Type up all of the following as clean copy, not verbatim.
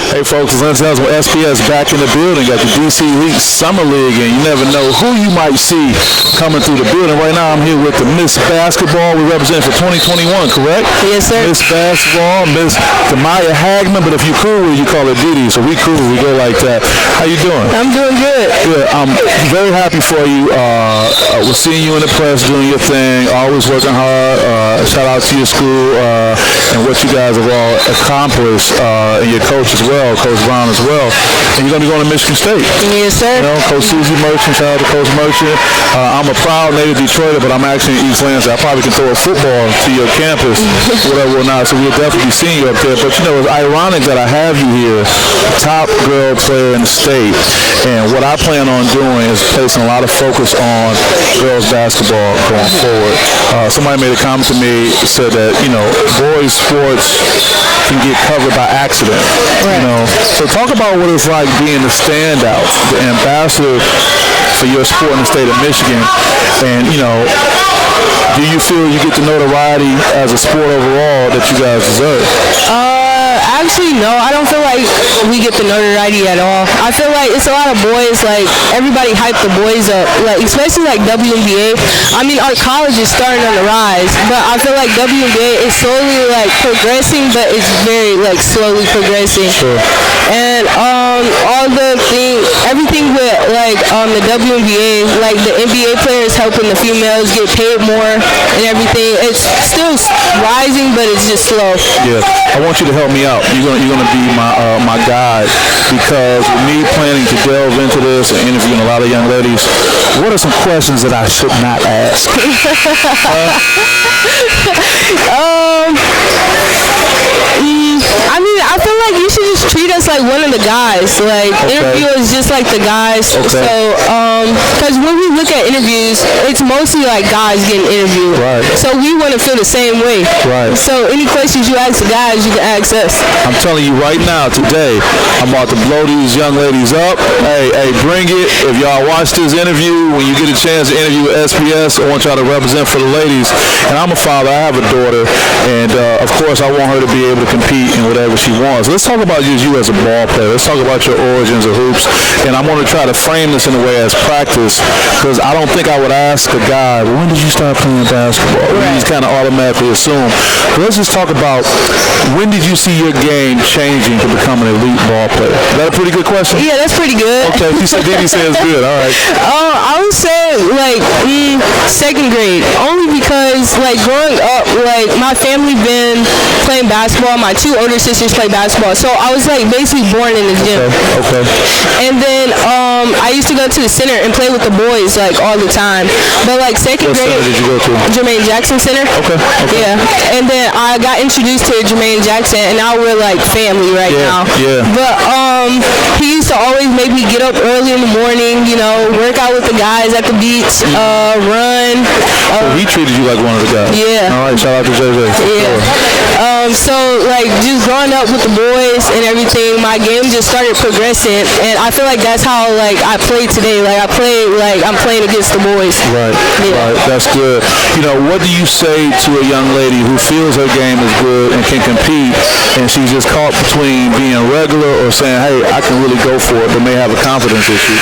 Hey folks, it's Lance with SPS back in the building at the DC League Summer League, and you never know who you might see coming through the building. Right now I'm here with the Miss Basketball we represent for 2021, correct? Yes, sir. Miss Basketball, Miss Damiya Hagemann, but if you cool with it, you call it Didi, so we cool, we go like that. How you doing? I'm doing good. Good. I'm very happy for you. We're seeing you in the press doing your thing, always working hard. Shout out to your school and what you guys have all accomplished, and your coach as well, Coach Brown as well. And you're going to be going to Michigan State. Yes, sir. You know, Coach Susie Merchant, shout out to Coach Merchant. I'm a proud native Detroiter, but I'm actually in East Lansing. I probably can throw a football to your campus, whatever or not, so we'll definitely be seeing you up there. But, you know, it's ironic that I have you here, top girl player in the state. And what I plan on doing is placing a lot of focus on girls basketball going forward. Somebody made a comment to me, said that, you know, boys sports can get covered by accident. Right. You know, so talk about what it's like being the standout, the ambassador for your sport in the state of Michigan. And, you know, do you feel you get the notoriety as a sport overall that you guys deserve? Actually, no. I don't feel like we get the notoriety at all. I feel like it's a lot of boys, like, everybody hype the boys up, like, especially, like, WNBA. I mean, our college is starting on the rise, but I feel like WNBA is slowly, like, progressing, but it's very, like, slowly progressing. Sure. And, everything with, like, the WNBA, like, the NBA players helping the females get paid more and everything. It's still rising, but it's just slow. Yeah. I want you to help me out. You're gonna be my guide, because with me planning to delve into this and interviewing a lot of young ladies, what are some questions that I should not ask? I mean, I feel like you should just treat us like one of the guys. Like, interview us just like the guys. Okay. So, because when we look at interviews, it's mostly like guys getting interviewed. Right. So we want to feel the same way. Right. So any questions you ask the guys, you can ask us. I'm telling you right now, today, I'm about to blow these young ladies up. Hey, bring it. If y'all watch this interview, when you get a chance to interview with SPS, I want y'all to represent for the ladies. And I'm a father. I have a daughter. And, of course, I want her to be able to compete in whatever she wants. Let's talk about you as a ball player. Let's talk about your origins of hoops. And I'm going to try to frame this in a way as practice, because I don't think I would ask a guy, when did you start playing basketball? Right. He's kind of automatically assume. But let's just talk about, when did you see your game changing to become an elite ball player? Is that a pretty good question? Yeah, that's pretty good. Okay, Didi says it's good. All right. I would say, like, second grade. Only because, like, growing up, like, my family been playing basketball. My two older sisters play basketball. So I was, like, basically born in the gym. Okay. And then I used to go to the center and play with the boys, like, all the time. But, like, second grade... What center did you go to? Jermaine Jackson Center. Okay. Yeah. And then I got introduced to Jermaine Jackson, and now we're, like, family right now. Yeah. But he used to always make me get up early in the morning, you know, work out with the guys at the beach, run. So he treated you like one of the guys? Yeah. All right, shout out to JJ. Yeah. So, like, just growing up with the boys and everything, my game just started progressing, and I feel like that's how, like, I play today. Like, I play like I'm playing against the boys. Right. Yeah. Right. That's good. You know, what do you say to a young lady who feels her game is good and can compete, and she's just caught between being regular or saying, hey, I can really go for it, but may have a confidence issue?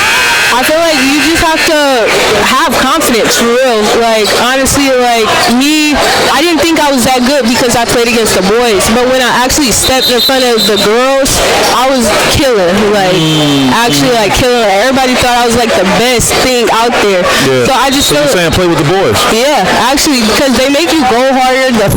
I feel like you just have to have confidence, for real. Like, honestly, like, me, I didn't think I was that good because I played against the boys. But when I actually stepped in front of the girls, I was killer. Like, actually, like, killer. Everybody thought I was, like, the best thing out there. Yeah. So I just you're saying play with the boys? Yeah, actually, because they make you go harder. The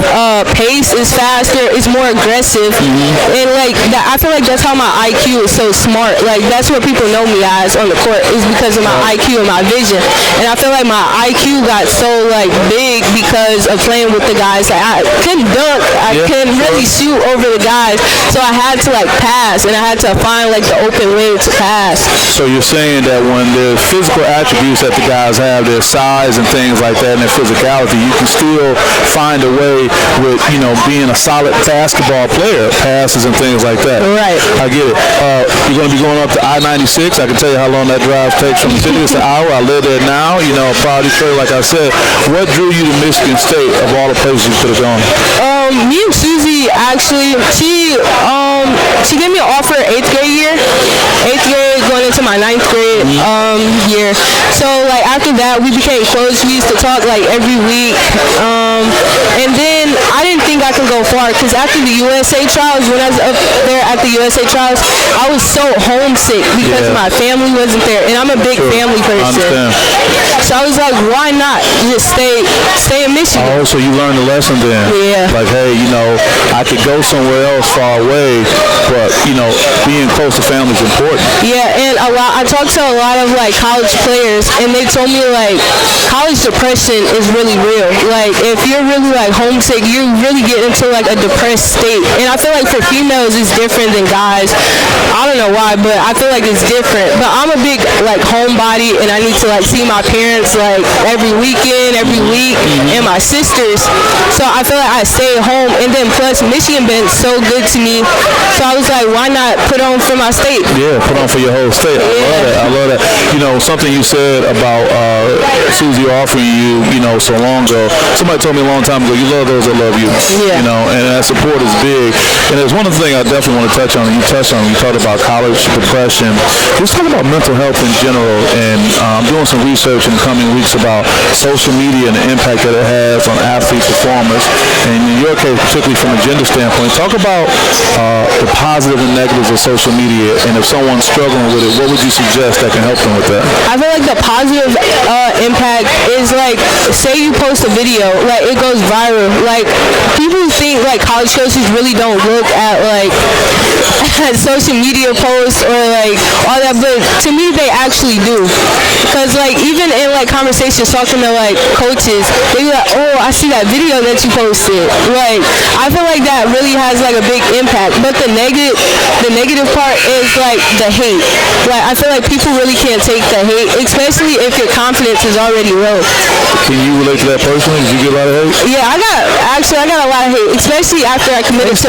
pace is faster. It's more aggressive. And, like, I feel like that's how my IQ is so smart. Like, that's what people know me as on the court, is because of my IQ and my vision. And I feel like my IQ got so, like, big because of playing with the guys. Like, I couldn't dunk. I couldn't really shoot over the guys. So I had to, like, pass, and I had to find, like, the open way to pass. So you're saying that when there's physical attributes that the guys have, their size and things like that, and their physicality, you can still find a way with, you know, being a solid basketball player, passes and things like that. Right. I get it. You're going to be going up to I-96. I can tell you how long that drive miles takes from the city. It's an hour. I live there now. You know, proud Detroit, like I said. What drew you to Michigan State of all the places you could have gone? Me and Susie, actually, she gave me an offer 8th grade year. 8th grade going into my 9th grade year. So, like, after that, we became close. We used to talk, like, every week. And then I didn't think I could go far because after the USA trials, when I was up there at the USA trials, I was so homesick because my family wasn't there. And I'm a big family person. So I was like, why not just stay in Michigan? Oh, so you learned the lesson then. Yeah. Like, hey, you know, I could go somewhere else far away, but, you know, being close to family is important. Yeah, and I talked to a lot of, like, college players, and they told me, like, college depression is really real. Like, if you're really, like, homesick, you really get into, like, a depressed state. And I feel like for females, it's different than guys. I don't know why, but I feel like it's different. But I'm a big, like, homebody, and I need to, like, see my parents, like, every weekend, every week, and my sisters. So I feel like I stay at home, and then plus Michigan been so good to me. So I was like, why not put on for my state? Yeah, put on for your whole state. I love that. You know, something you said about Susie offering you, you know, so long ago. Somebody told me a long time ago, you love those that love you. Yeah. You know, and that support is big. And there's one other thing I definitely want to touch on, and you touched on, you talked about college depression. Let's talk about mental health in general. And I'm doing some research in the coming weeks about social media and the impact that it has on athlete performance. And in your case, particularly from a gender standpoint, talk about the positive and negatives of social media. And if someone's struggling with it, what would you suggest that can help them with that? I feel like the positive impact is, like, say you post a video, like, it goes viral. Like, people think, like, college coaches really don't look at, like, at social media posts or, like, all that, but to me, they actually do. Because, like, even in, like, conversations talking to, like, coaches, they be like, oh, I see that video that you posted. Like, I feel like that really has, like, a big impact. But the negative part is, like, the hate. Like, I feel like people really can't take the hate, especially if your confidence is already low. Can you relate to that personally? Did you get a lot of hate? Yeah, I got a lot of hate, especially after I committed to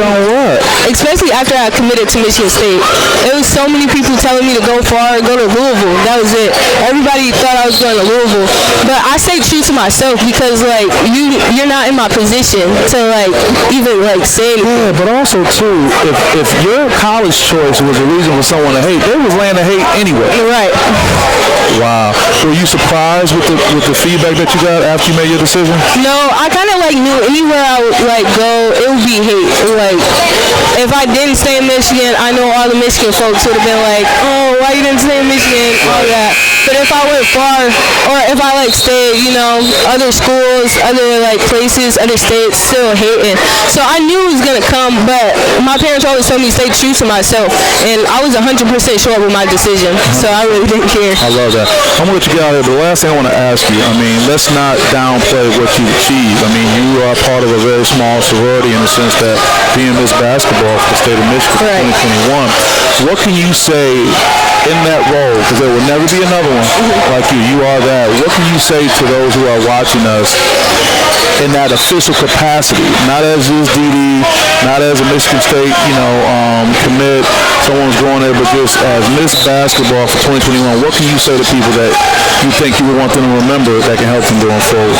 Michigan State. It was so many people telling me to go far, go to Louisville. That was it. Everybody thought I was going to Louisville, but I stayed true to myself because, like, you're not in my position to, like, even, like, say anything. Yeah, but also too, if your college choice was a reason for someone to hate, they was laying to hate anyway. Right. Wow. Were you surprised with the feedback that you got after you made your decision? No, I kind of, like, knew anywhere I would, like, go, it would be hate. Like, if I didn't stay in Michigan, I know all the Michigan folks would have been like, oh, why you didn't stay in Michigan, all that. But if I went far, or if I, like, stayed, you know, other schools, other, like, places, other states, still hating. So I knew it was going to come, but my parents always told me to stay true to myself, and I was 100% sure with my decision, so I really didn't care. I love that. I'm going to let you get out of here, but the last thing I want to ask you, I mean, let's not downplay what you achieved. I mean, you are part of a very small sorority in the sense that being Miss Basketball for the state of Michigan Right. 2021. What can you say in that role, because there will never be another one like you. You are that. What can you say to those who are watching us in that official capacity, not as this DD, not as a Michigan State, commit, someone's going there, but just as Miss Basketball for 2021, what can you say to people that you think you would want them to remember that can help them going forward?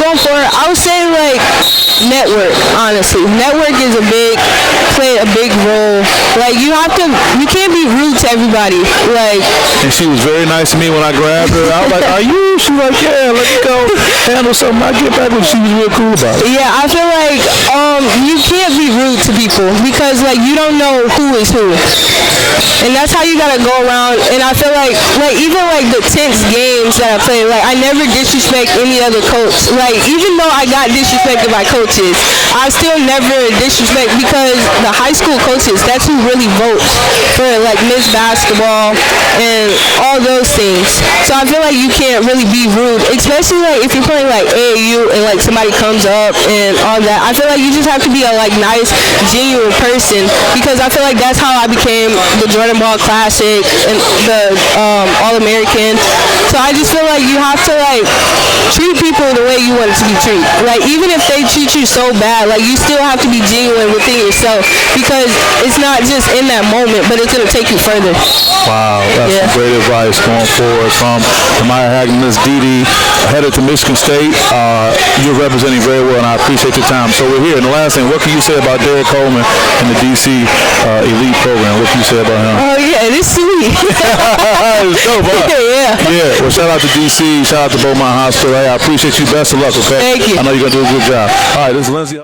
Going forward, I would say, like, network, honestly. Network play a big role. Like, you can't be rude to everybody. Like, and she was very nice to me when I grabbed her. I was like, are you? She was like, yeah, let me go handle something. I get back when she was real cool about it. Yeah, I feel like you can't be rude to people because, like, you don't know who is who. And that's how you gotta go around. And I feel like even, like, the tense games that I played, like, I never disrespect any other coach. Like, even though I got disrespected by coaches, I still never disrespect because the high school coaches, that's who really votes for, like, Miss Basketball and all those things. So I feel like you can't really be rude, especially, like, if you're playing, like, AAU and, like, somebody comes up and all that. I feel like you just have to be a, like, nice, genuine person because I feel like that's how I became the Jordan Ball Classic and the All-American. So I just feel like you have to like treat people the way you want to be treated. Like even if they treat you so bad, like you still have to be genuine within yourself because it's not just in that moment, but it's gonna take you further. Wow, that's some great advice going forward from Damiya Hagemann. Miss Dee, headed to Michigan State. You're representing very well, and I appreciate your time. So we're here. And the last thing, what can you say about Derek Coleman and the DC Elite program? What can you say about him? Oh yeah, it's sweet. It's dope, huh? Yeah. Yeah. Well, shout out to DC. Shout out to Beaumont Hospital. Hey, I appreciate you. Best of luck. Okay. Thank you. I know you're gonna do a good job. All right, this is Lindsay.